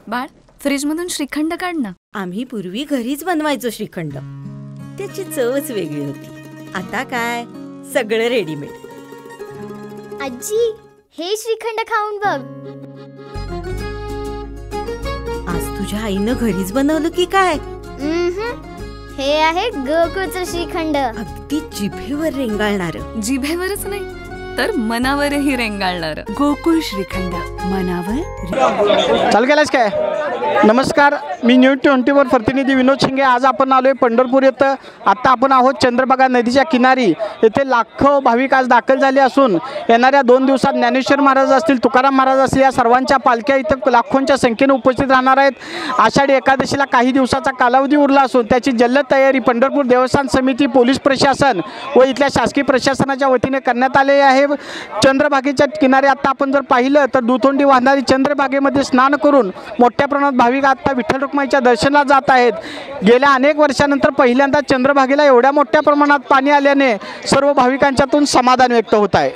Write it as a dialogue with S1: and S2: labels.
S1: बाळ, फ्रीजमधून श्रीखंड काढ ना.
S2: आम्ही पूर्वी घरीच बनवायचो श्रीखंड. त्याची चवच वेगळी होती. आता काय सगळं रेडीमेड.
S3: आजी, हे श्रीखंड खाऊन बघ.
S2: आज तुझ्या आईनं घरीच बनवलं की काय?
S3: हे आहे गोकुळचं श्रीखंड.
S2: अगदी जिभेवर रेंगाळणार.
S1: जिभेवरच नाही तर मनावरही रेंगाळणार. गोकुळ श्रीखंड, मनावर.
S4: चालू केलास काय? नमस्कार, मी न्यूज 24 प्रतिनिधी विनोद शिंगे. आज आपण आलोय पंढरपूर येथे. आता आपण आहोत चंद्रभागा नदीच्या किनारी. येथे लाखो भाविक आज दाखल झाले असून येणाऱ्या 2 दिवसात ज्ञानेश्वर महाराज असतील, तुकाराम महाराज असतील, या सर्वांच्या पालख्या इथं लाखोंच्या संख्येने उपस्थित राहणार आहेत. आषाढी एकादशीला काही दिवसाचा कालावधी उरला असून त्याची जल्लोष तयारी पंढरपूर देवस्थान समिती, पोलीस प्रशासन व इथल्या शासकीय प्रशासनाच्या वतीने करण्यात आले आहे. चंद्रभागेच्या किनारी आता आपण जर पाहिलं तर दुतोंडी वाहणारी चंद्रभागेमध्ये स्नान करून मोठ्या प्रमाणात भाविक आता विठ्ठल रुक्माईच्या दर्शनाला जात आहेत. गेल्या अनेक वर्षानंतर पहिल्यांदा चंद्रभागेला एवढ्या मोठ्या प्रमाणात पाणी आल्याने सर्व भाविकांच्यातून समाधान व्यक्त होत आहे.